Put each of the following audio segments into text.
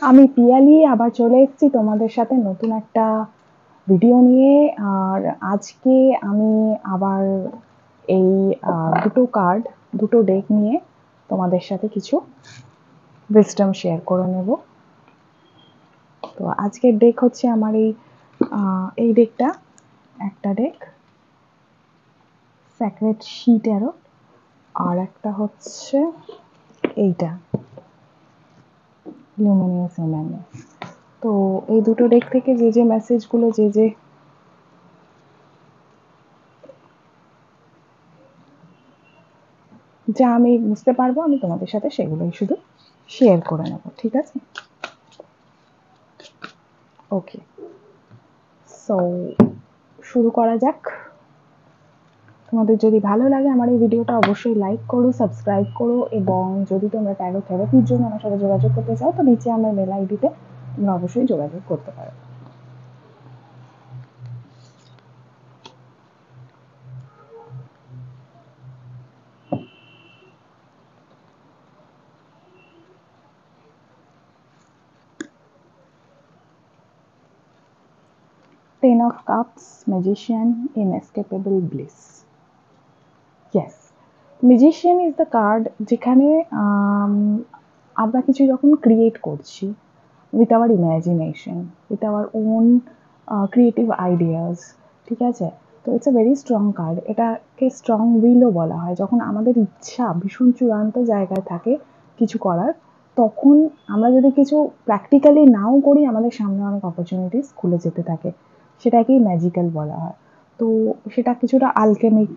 আমি পিয়ালি আবার চলে এসেছি তোমাদের সাথে নতুন একটা ভিডিও নিয়ে। আর আজকে আমি আবার এই দুটো কার্ড, দুটো ডেক নিয়ে তোমাদের সাথে কিছু উইজডম শেয়ার করে নেব। তো আজকের ডেক হচ্ছে আমার এই ডেকটা, একটা ডেক স্যাক্রেড শি ট্যারো, আর একটা হচ্ছে এইটা লুমিনিয়াস ইম্যানুয়েল। তো এই দুটো ডেক থেকে যে যে মেসেজগুলো, যে যা আমি বুঝতে পারবো, আমি তোমাদের সাথে সেগুলোই শুধু শেয়ার করে নেব, ঠিক আছে? ওকে, সো শুরু করা যাক। তোমাদের যদি ভালো লাগে আমার এই ভিডিওটা, অবশ্যই লাইক করো, সাবস্ক্রাইব করো, এবং যদি তোমরা ট্যারো থেরাপির জন্য আমার সাথে যোগাযোগ করতে চাও তো নিচে আমার মেল আইডিতে তোমরা অবশ্যই যোগাযোগ করতে পারো। Ten of Cups, Magician, Inescapable Bliss. Yes, Magician is the card যেখানে আমরা কিছু যখন ক্রিয়েট করছি with our imagination, with our own creative ideas, ঠিক আছে? তো it's a very strong card. এটাকে স্ট্রং উইলও বলা হয়। যখন আমাদের ইচ্ছা ভীষণ চূড়ান্ত জায়গায় থাকে কিছু করার, তখন আমরা যদি কিছু প্র্যাকটিক্যালি নাও করি, আমাদের সামনে অনেক অপরচুনিটিস খুলে যেতে থাকে, সেটাকেই ম্যাজিক্যাল বলা হয়। তো সেটা কিছুটা আলকেমিক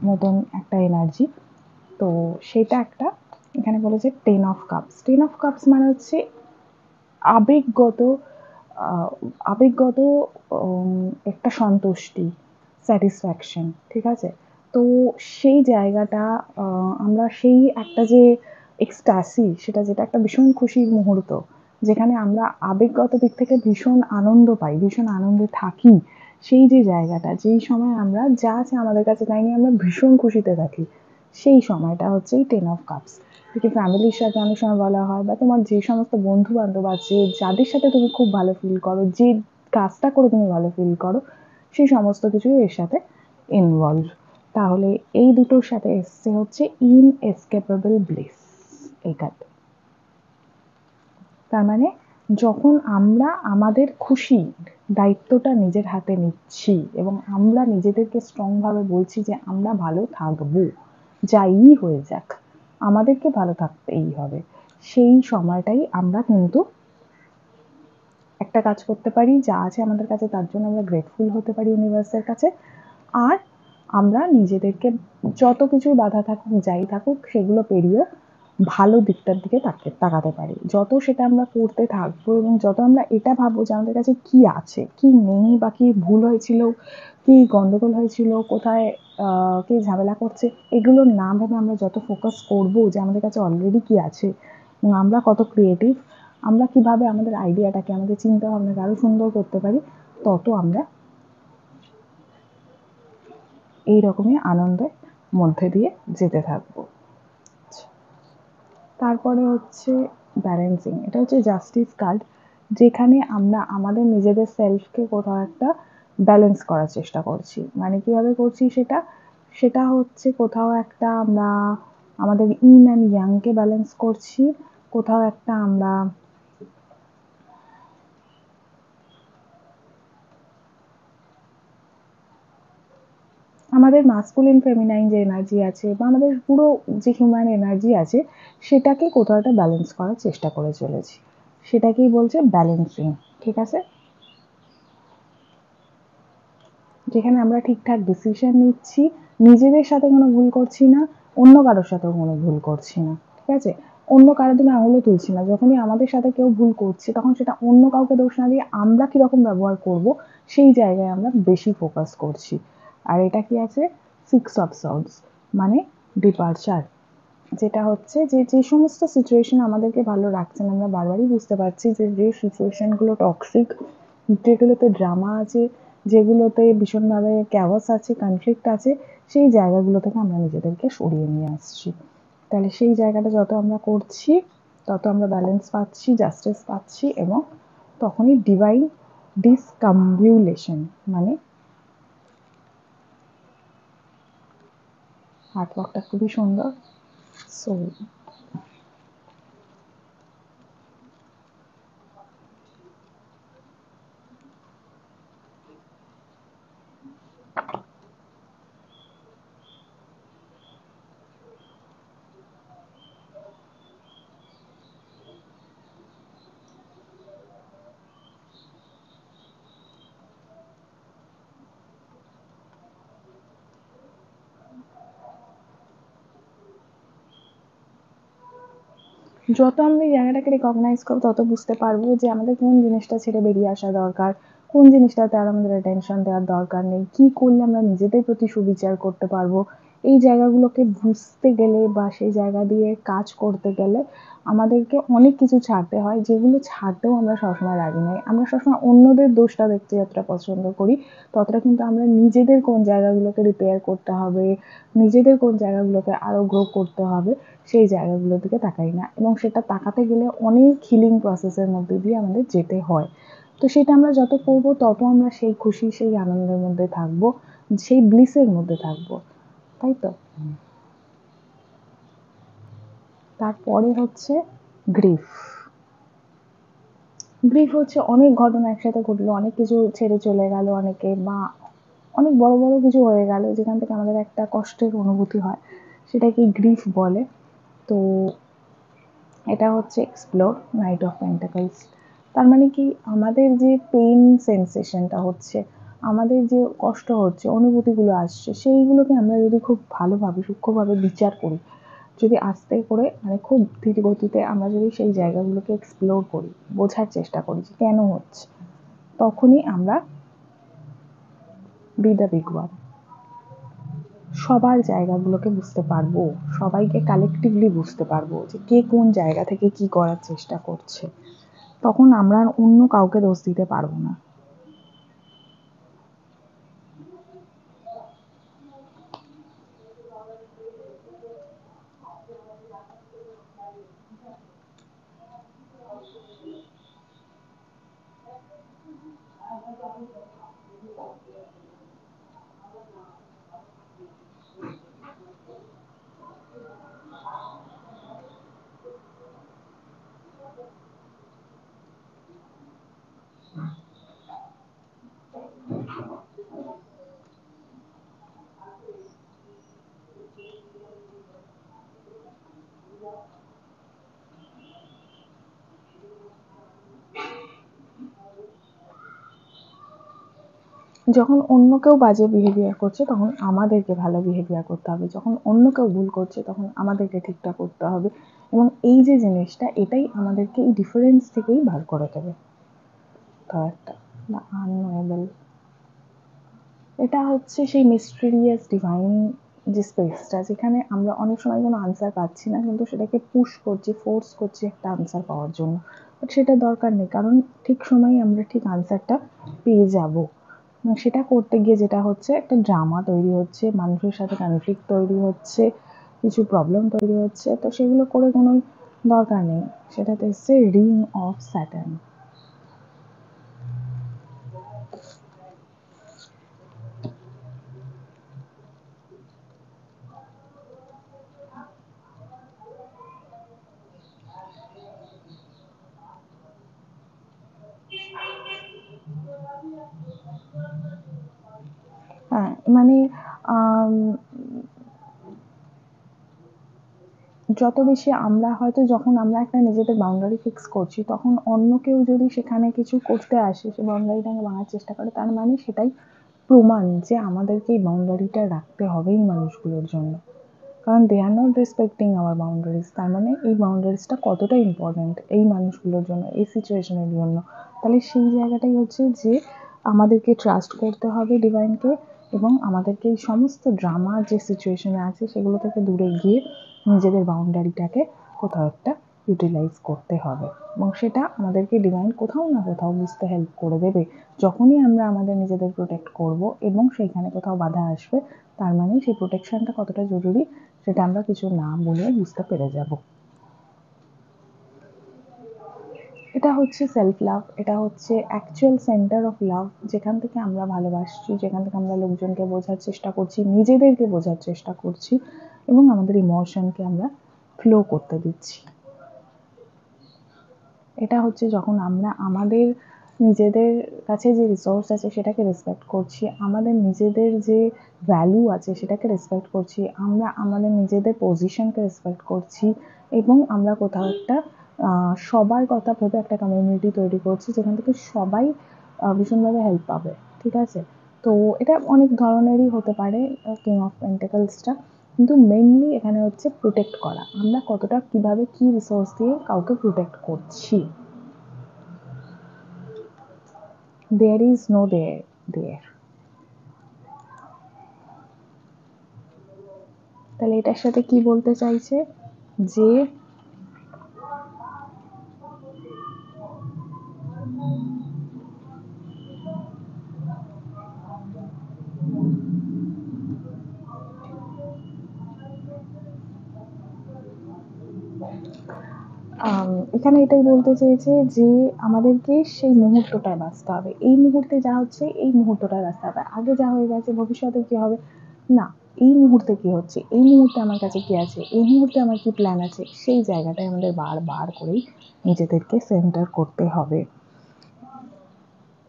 মতন একটা এনার্জি। তো সেটা একটা, এখানে বলেছে ten of cups. Ten of cups মানে হচ্ছে আবেগগত আবেগগত একটা সন্তুষ্টি, স্যাটিসফ্যাকশন, ঠিক আছে? তো সেই জায়গাটা, আমরা সেই একটা যে এক্সট্যাসি, সেটা যেটা একটা ভীষণ খুশির মুহূর্ত, যেখানে আমরা আবেগগত দিক থেকে ভীষণ আনন্দ পাই, ভীষণ আনন্দে থাকি, সেই যে জায়গাটা, যেই সময় আমরা যা আছে আমাদের কাছে তাই নিয়ে আমরা ভীষণ খুশিতে থাকি, সেই সময়টা হচ্ছে এই টেন অফ কাপস। থেকে ফ্যামিলির সাথে অনেক সময় বলা হয়, বা তোমার যে সমস্ত বন্ধু বান্ধব আছে যাদের সাথে তুমি খুব ভালো ফিল করো, যে কাজটা করে তুমি ভালো ফিল করো, সেই সমস্ত কিছুই এর সাথে ইনভলভ। তাহলে এই দুটোর সাথে এসছে হচ্ছে ইনএসকেপেবল ব্লিস এই কার্ড। তার মানে যখন আমরা আমাদের খুশির দায়িত্বটা নিজের হাতে নিচ্ছি এবং আমরা নিজেদেরকে স্ট্রং ভাবে বলছি যে আমরা ভালো থাকবো, যাই হয়ে যাক আমাদেরকে ভালো থাকতেই হবে, সেই সময়টাই আমরা কিন্তু একটা কাজ করতে পারি, যা আছে আমাদের কাছে তার জন্য আমরা গ্রেটফুল হতে পারি ইউনিভার্সের কাছে। আর আমরা নিজেদেরকে যত কিছু বাধা থাকুক, যাই থাকুক, সেগুলো পেরিয়ে ভালো দিকটার দিকে তাকাতে পারি। যত সেটা আমরা করতে থাকবো এবং যত আমরা এটা ভাববো যে আমাদের কাছে কি আছে, কি নেই, বা কি ভুল হয়েছিল, কি গন্ডগোল হয়েছিল, কোথায় কে ঝামেলা করছে, এগুলো না ভেবে আমরা যত ফোকাস করবো যে আমাদের কাছে অলরেডি কি আছে এবং আমরা কত ক্রিয়েটিভ, আমরা কিভাবে আমাদের আইডিয়াটাকে, আমাদের চিন্তা ভাবনাকে আরো সুন্দর করতে পারি, তত আমরা এইরকমই আনন্দের মধ্যে দিয়ে যেতে থাকবো। তারপরে হচ্ছে ব্যালেন্সিং। এটা হচ্ছে জাস্টিস কার্ড, যেখানে আমরা আমাদের নিজেদের সেলফকে কোথাও একটা ব্যালেন্স করার চেষ্টা করছি। মানে কিভাবে করছি সেটা, সেটা হচ্ছে কোথাও একটা আমরা আমাদের ইন অ্যান্ড ইয়াংকে ব্যালেন্স করছি, কোথাও একটা আমরা আমাদের মাস্কুলিন ফেমিনাইন যে এনার্জি আছে, বা আমাদের পুরো যে হিউম্যান এনার্জি আছে, সেটাকে কোথাও একটা ব্যালেন্স করার চেষ্টা করে চলেছি, সেটাকেই বলছে ব্যালেন্সিং, ঠিক আছে? যেখানে আমরা ঠিকঠাক ডিসিশন নিচ্ছি, নিজেদের সাথে কোনো ভুল করছি না, অন্য কারোর সাথেও কোনো ভুল করছি না, ঠিক আছে? অন্য কারোর দিকে আঙুলও তুলছি না। যখনই আমাদের সাথে কেউ ভুল করছে, তখন সেটা অন্য কাউকে দোষ না দিয়ে আমরা কিরকম ব্যবহার করব, সেই জায়গায় আমরা বেশি ফোকাস করছি। আর এটা কি আছে? সিক্স অফ সর্ডস, মানে ডিপারচার। যেটা হচ্ছে যে যে সমস্ত সিচুয়েশন আমাদেরকে ভালো রাখছে না, আমরা বারবারই বুঝতে পারছি যে যে সিচুয়েশনগুলো টক্সিক, যেগুলোতে ড্রামা আছে, যেগুলোতে ভীষণভাবে ক্যাওয়াস আছে, কনফ্লিক্ট আছে, সেই জায়গাগুলো থেকে আমরা নিজেদেরকে সরিয়ে নিয়ে আসছি। তাহলে সেই জায়গাটা যত আমরা করছি, তত আমরা ব্যালেন্স পাচ্ছি, জাস্টিস পাচ্ছি, এবং তখনই ডিভাইন ডিসকম্বিউলেশন, মানে আর্টওয়ার্কটা খুবই সুন্দর। সো যত আমরা এই জায়গাটাকে রিকগনাইজ করবো তত বুঝতে পারবো যে আমাদের কোন জিনিসটা ছেড়ে বেরিয়ে আসা দরকার, কোন জিনিসটাতে আর আমাদের অ্যাটেনশন দেওয়ার দরকার নেই, কি করলে আমরা নিজেদের প্রতি সুবিচার করতে পারবো। এই জায়গাগুলোকে বুঝতে গেলে বা সেই জায়গা দিয়ে কাজ করতে গেলে আমাদেরকে অনেক কিছু ছাড়তে হয়, যেগুলো ছাড়তেও আমরা সবসময় রাজি নই। আমরা সবসময় অন্যদের দোষটা দেখতে যতটা পছন্দ করি, ততটা কিন্তু আমরা নিজেদের কোন জায়গাগুলোকে রিপেয়ার করতে হবে, নিজেদের কোন জায়গাগুলোকে আরো গ্রো করতে হবে, সেই জায়গাগুলোর দিকে তাকাই না। এবং সেটা তাকাতে গেলে অনেক হিলিং প্রসেসের মধ্যে দিয়ে আমাদের যেতে হয়। তো সেটা আমরা যত করবো তত আমরা সেই খুশি, সেই আনন্দের মধ্যে থাকবো, সেই ব্লিসের মধ্যে থাকবো, তাই তো? তারপরে হচ্ছে গ্রিফ। গ্রিফ হচ্ছে অনেক ঘটনা একসাথে ঘটলো, অনেক কিছু ছেড়ে চলে গেল অনেকে, বা অনেক বড় বড় কিছু হয়ে গেল যেখান থেকে আমাদের একটা কষ্টের অনুভূতি হয়, সেটাকে গ্রিফ বলে। তো এটা হচ্ছে এক্সপ্লোর নাইট অফ পেন্টাকলস। তার মানে কি, আমাদের যে পেইন সেন্সেশনটা হচ্ছে, আমাদের যে কষ্ট হচ্ছে, অনুভূতিগুলো আসছে, সেইগুলোকে আমরা যদি খুব ভালোভাবে সূক্ষ্মভাবে বিচার করি, যদি আস্তে করে মানে খুব ধীর গতিতে আমরা যদি সেই জায়গাগুলোকে এক্সপ্লোর করি, বোঝার চেষ্টা করি যে কেন হচ্ছে, তখনই আমরা বি দ্য বিগ ওয়ান, সবার জায়গাগুলোকে বুঝতে পারবো, সবাইকে কালেকটিভলি বুঝতে পারবো যে কে কোন জায়গা থেকে কি করার চেষ্টা করছে। তখন আমরা আর অন্য কাউকে দোষ দিতে পারবো না। যখন অন্য কেউ বাজে বিহেভিয়ার করছে তখন আমাদেরকে ভালো বিহেভিয়ার করতে হবে, যখন অন্য কেউ ভুল করছে তখন আমাদেরকে ঠিকটা করতে হবে। এবং এই যে জিনিসটা, এটাই আমাদেরকে এই ডিফারেন্স থেকেই বার করে দেবে। থার্ডটা দ্য আননোয়েবল, এটা হচ্ছে সেই মিস্টেরিয়াস ডিভাইন যে স্পেসটা, যেখানে আমরা অনেক সময় কোনো আনসার পাচ্ছি না, কিন্তু সেটাকে পুশ করছি, ফোর্স করছি একটা আনসার পাওয়ার জন্য। বাট সেটা দরকার নেই, কারণ ঠিক সময়ে আমরা ঠিক আনসারটা পেয়ে যাব। সেটা করতে গিয়ে যেটা হচ্ছে, একটা ড্রামা তৈরি হচ্ছে, মানুষের সাথে কনফ্লিক্ট তৈরি হচ্ছে, কিছু প্রবলেম তৈরি হচ্ছে, তো সেগুলো করে কোনো দরকার নেই। সেটাতে এসছে রিং অফ স্যাটার্ন। হ্যাঁ, মানে আম, যত বেশি আমরা হয়তো, যখন আমরা একটা নিজেদের বাউন্ডারি ফিক্স করছি, তখন অন্য কেউ যদি সেখানে কিছু করতে আসে, সে বাউন্ডারিটাকে ভাঙার চেষ্টা করে, তার মানে সেটাই প্রমাণ যে আমাদেরকে এই বাউন্ডারিটা রাখতে হবে এই মানুষগুলোর জন্য। কারণ they are not respecting our boundaries, তার মানে এই বাউন্ডারিজটা কতটা ইম্পর্ট্যান্ট এই মানুষগুলোর জন্য, এই সিচুয়েশনের জন্য। তাহলে সেই জায়গাটাই হচ্ছে যে আমাদেরকে ট্রাস্ট করতে হবে ডিভাইনকে, এবং আমাদেরকে এই সমস্ত ড্রামা যে সিচুয়েশনে আছে সেগুলো থেকে দূরে গিয়ে নিজেদের বাউন্ডারিটাকে কোথাও একটা ইউটিলাইজ করতে হবে। এবং সেটা আমাদেরকে ডিভাইন কোথাও না কোথাও বুঝতে হেল্প করে দেবে। যখনই আমরা আমাদের নিজেদের প্রোটেক্ট করব এবং সেইখানে কোথাও বাধা আসবে, তার মানে সেই প্রোটেকশনটা কতটা জরুরি সেটা আমরা কিছু না বলে বুঝতে পেরে যাব। এটা হচ্ছে সেলফ লাভ, এটা হচ্ছে অ্যাকচুয়াল সেন্টার অফ লাভ, যেখান থেকে আমরা ভালোবাসছি, যেখান থেকে আমরা লোকজনকে বোঝার চেষ্টা করছি, নিজেদেরকে বোঝার চেষ্টা করছি এবং আমাদের ইমোশনকে আমরা ফ্লো করতে দিচ্ছি। এটা হচ্ছে যখন আমরা আমাদের নিজেদের কাছে যে রিসোর্স আছে সেটাকে রেসপেক্ট করছি, আমাদের নিজেদের যে ভ্যালু আছে সেটাকে রেসপেক্ট করছি, আমরা আমাদের নিজেদের পজিশনকে রেসপেক্ট করছি এবং আমরা কোথাও একটা সবার কথা ভেবে একটা কমিউনিটি তৈরি করছি যেখান থেকে সবাই ভীষণভাবে হেল্প পাবে। ঠিক আছে, তো এটা অনেক ধরনেরই হতে পারে কিং অফ পেন্টাকলসটা, কিন্তু মেইনলি এখানে হচ্ছে প্রোটেক্ট করা, আমরা কতটা কিভাবে কি রিসোর্স দিয়ে কাউকে প্রোটেক্ট করছি। There is no there. তাহলে এটার সাথে কি বলতে চাইছে যে এখানে এটাই বলতে চেয়েছে যে আমাদেরকে সেই মুহূর্তটায় বাঁচতে হবে, এই মুহূর্তে যা হচ্ছে এই মুহূর্তটায় বাঁচতে হবে, আগে যা হয়ে গেছে ভবিষ্যতে কি হবে না, এই মুহূর্তে কি হচ্ছে, এই মুহূর্তে আমার কাছে কি আছে, এই মুহূর্তে আমার কি প্ল্যান আছে, সেই জায়গাটায় আমাদের বারবার করেই নিজেদেরকে সেন্টার করতে হবে।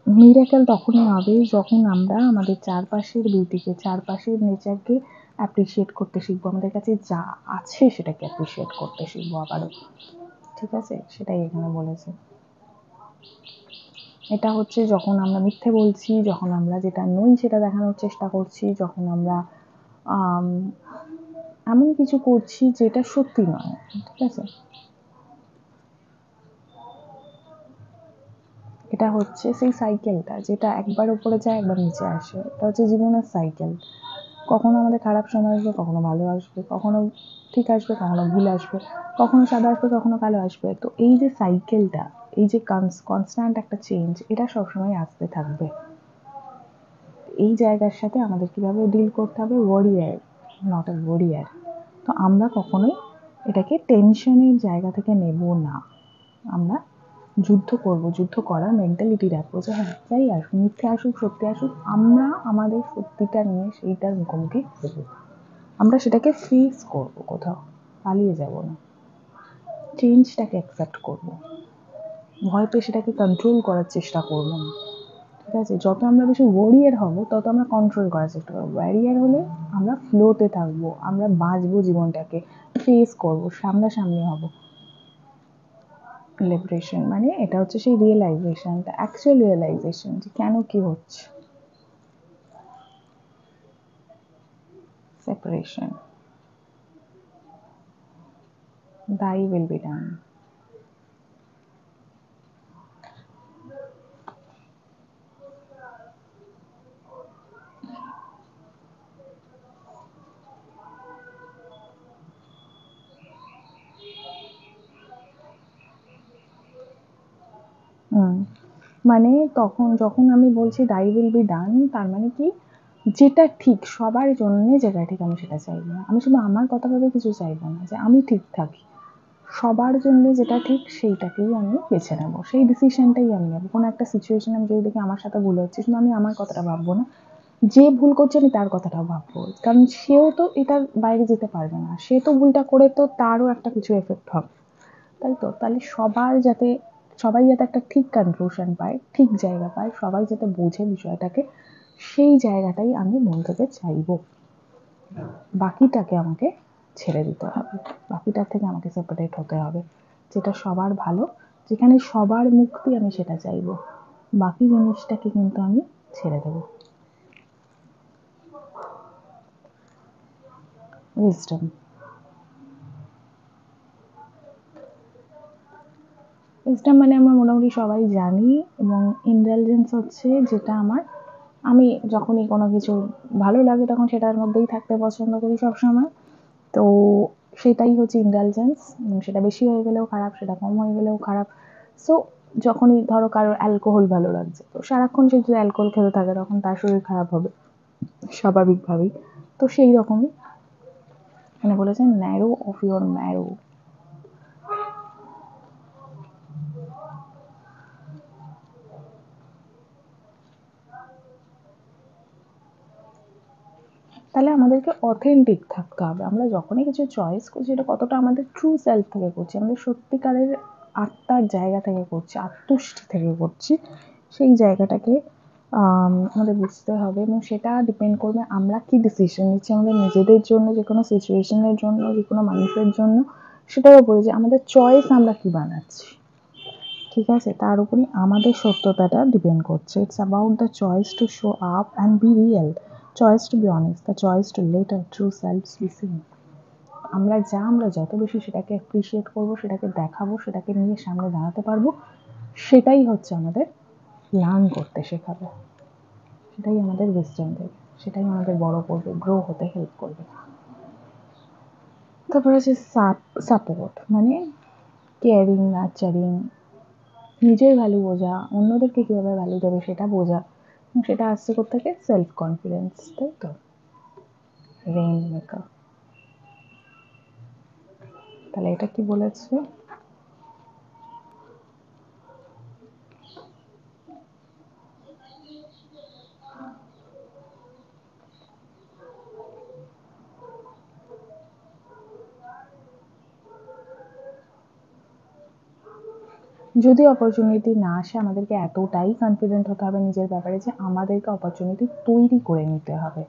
মিরাকেল তখনই হবে যখন আমরা আমাদের চারপাশের বিউটিকে, চারপাশের নেচারকে অ্যাপ্রিসিয়েট করতে শিখবো, আমাদের কাছে যা আছে সেটাকে অ্যাপ্রিসিয়েট করতে শিখবো আবারও। ঠিক আছে, সেটাই এখানে বলেছে। এটা হচ্ছে যখন আমরা মিথ্যে বলছি, যখন আমরা যেটা নই সেটা দেখানোর চেষ্টা করছি, যখন আমরা এমন কিছু করছি যেটা সত্যি নয়। ঠিক আছে, এটা হচ্ছে সেই সাইকেলটা যেটা একবার উপরে যায় একবার নিচে আসে, এটা হচ্ছে জীবনের সাইকেল। কখনো আমাদের খারাপ সময় আসবে, কখনো ভালো আসবে, কখনো ঠিক আসবে, কখনো ভুল আসবে, কখনো সাদা আসবে, কখনো কালো আসবে। তো এই যে সাইকেলটা, এই যে কনস্ট্যান্ট একটা চেঞ্জ, এটা সবসময় আসতে থাকবে। এই জায়গার সাথে আমাদের কিভাবে ডিল করতে হবে, ওয়ারিয়ার নট আ ওয়ারিয়ার। তো আমরা কখনোই এটাকে টেনশনের জায়গা থেকে নেব না, আমরা যুদ্ধ করব, যুদ্ধ করার মেন্টালিটি রাখবো যে হ্যাঁ যাই আসুক, মিথ্যে আসুক সত্যি আসুক, আমরা আমাদের সত্যিটা নিয়ে সেইটার মুখোমুখি হবো, আমরা সেটাকে ফেস করব, কোথাও পালিয়ে যাব না, চেঞ্জটাকে অ্যাকসেপ্ট করব, ভয় পেয়ে সেটাকে কন্ট্রোল করার চেষ্টা করব না। ঠিক আছে, যত আমরা বেশি ওয়ারিয়ার হব তত আমরা কন্ট্রোল করার চেষ্টা করবো, ওয়ারিয়ার হলে আমরা ফ্লোতে থাকবো, আমরা বাঁচবো, জীবনটাকে ফেস করবো, সামনাসামনি হব। লিবারেশন মানে এটা হচ্ছে সেই রিয়েলাইজেশনটা, অ্যাকচুয়াল রিয়েলাইজেশন যে কেন কি হচ্ছে। Separation, thy will be done. মানে তখন যখন আমি বলছি thy will be done, তার মানে কি, যেটা ঠিক সবার জন্য, যেটা ঠিক আমি সেটা চাইবো না, আমি শুধু আমার কথা ভেবে কিছু চাইবো না যে আমি ঠিক থাকি, সবার জন্য যেটা ঠিক সেইটাকেই আমি বেছে নেবো, সেই ডিসিশনটাই আমি নেবো। কোনো একটা সিচুয়েশন আমি যদি দেখি আমার সাথে ভুল হচ্ছে, শুধু আমি আমার কথাটা ভাববো না, যে ভুল করছে আমি তার কথাটাও ভাববো, কারণ সেও তো এটার বাইরে যেতে পারবে না, সে তো ভুলটা করে তো তারও একটা কিছু এফেক্ট হবে, তাই তো। তাহলে সবাই যাতে একটা ঠিক কনক্লুশন পায়, ঠিক জায়গা পায়, সবাই যাতে বোঝে বিষয়টাকে, সেই জায়গাটাই আমি মন থেকে চাইবো। বাকিটাকে আমাকে ছেড়ে দিতে হবে, বাকিটার থেকে আমাকে সেপারেট হতে হবে, যেটা সবার ভালো, যেখানে সবার মুক্তি, আমি সেটা চাইবো, বাকি জিনিসটাকে কিন্তু আমি ছেড়ে দেবো। উইজডম, উইজডম মানে আমরা মোটামুটি সবাই জানি, এবং ইন্টেলিজেন্স হচ্ছে যেটা আমি যখনই কোনো কিছু ভালো লাগে তখন সেটার মধ্যেই থাকতে পছন্দ করি সবসময়, তো সেটাই হচ্ছে ইন্টেলিজেন্স। সেটা বেশি হয়ে গেলেও খারাপ, সেটা কম হয়ে গেলেও খারাপ। সো যখনই ধরো কারোর অ্যালকোহল ভালো লাগছে, তো সারাক্ষণ সে যদি অ্যালকোহল খেতে থাকে তখন তার শরীর খারাপ হবে স্বাভাবিকভাবেই। তো সেই রকমই এখানে বলেছেন ন্যারো অফ ইউর ম্যারো। তাহলে আমাদেরকে অথেন্টিক থাকতে হবে। আমরা যখনই কিছু চয়েস করছি এটা কতটা আমাদের ট্রু সেলফ থেকে করছি, আমাদের সত্যিকারের আত্মার জায়গা থেকে করছি, আত্মতুষ্টি থেকে করছি, সেই জায়গাটাকে আমাদের বুঝতে হবে। এবং সেটা ডিপেন্ড করবে আমরা কি ডিসিশন নিচ্ছি আমাদের নিজেদের জন্য, যে কোনো সিচুয়েশনের জন্য, যে কোনো মানুষের জন্য, সেটার উপরে যে আমাদের চয়েস আমরা কি বানাচ্ছি, ঠিক আছে, তার উপরই আমাদের সত্যতাটা ডিপেন্ড করছে। It's about the choice to show up and be real, choice to be honest, the choice to let our true selves be seen. আমরা যত বেশি সেটাকে অ্যাপ্রিসিয়েট করবো, সেটাকে দেখাবো, সেটাকে নিয়ে সামনে দাঁড়াতে পারবো, সেটাই হচ্ছে আমাদের লার্ন করতে শেখাবে, সেটাই আমাদের উইজডম দেবে, সেটাই আমাদের বড় করবে, গ্রো হতে হেল্প করবে। তারপর আছে সাপোর্ট, মানে কেয়ারিং, নার্চারিং, নিজের ভ্যালু বোঝা, অন্যদেরকে কীভাবে ভ্যালু দেবে সেটা বোঝা, এবং সেটা আসছে কোত্থেকে? সেলফ কনফিডেন্স, তাই তো? Rain maker. তাহলে এটা কি বলেছে? যদি অপরচুনিটি না আসে, আমাদেরকে এতটাই কনফিডেন্ট হতে হবে নিজের ব্যাপারে যে আমাদেরকে অপরচুনিটি তৈরি করে নিতে হবে,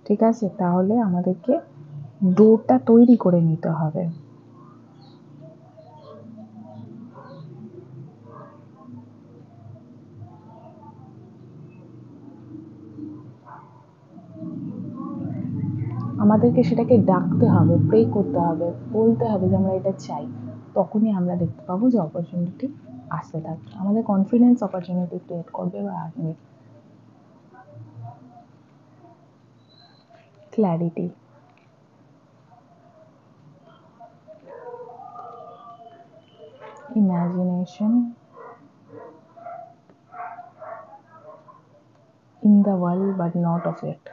ঠিক আছে? তাহলে আমাদেরকে ডোরটা তৈরি করে নিতে হবে। আমাদেরকে সেটাকে ডাকতে হবে, প্রে করতে হবে, বলতে হবে যে আমরা এটা চাই, তখনই আমরা দেখতে পাবো যে অপরচুনিটি আসতে থাকবে, আমাদের কনফিডেন্স অপরচুনিটি ক্রিয়েট করবে বা আসবে। Clarity, imagination in the world but not of it.